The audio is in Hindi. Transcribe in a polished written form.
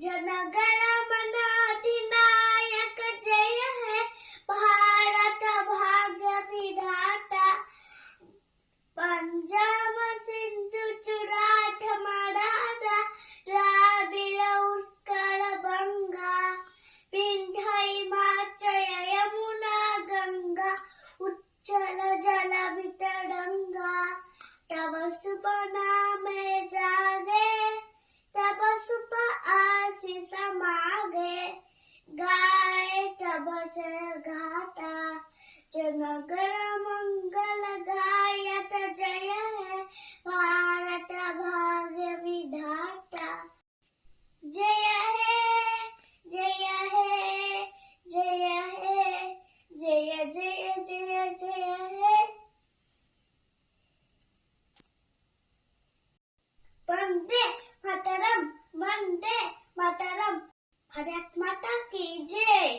जनगण मन अधिनायक जय है भारत भाग्य विधाता पंजाब सिंधु चुराठ मराठा द्राविड़ उत्कल बंगा विंध्य हिमाचल यमुना गंगा उच्चल जल वितरंगा तब शुभ नाम जागे तब शुभ आशीष मागे गाए तब जय गाता जनगण मंगल गायत जय है भारत भाग्य विधाता जय है जय है जय है जय जय जय जय है। वंदे मातरम भारत माता की जय।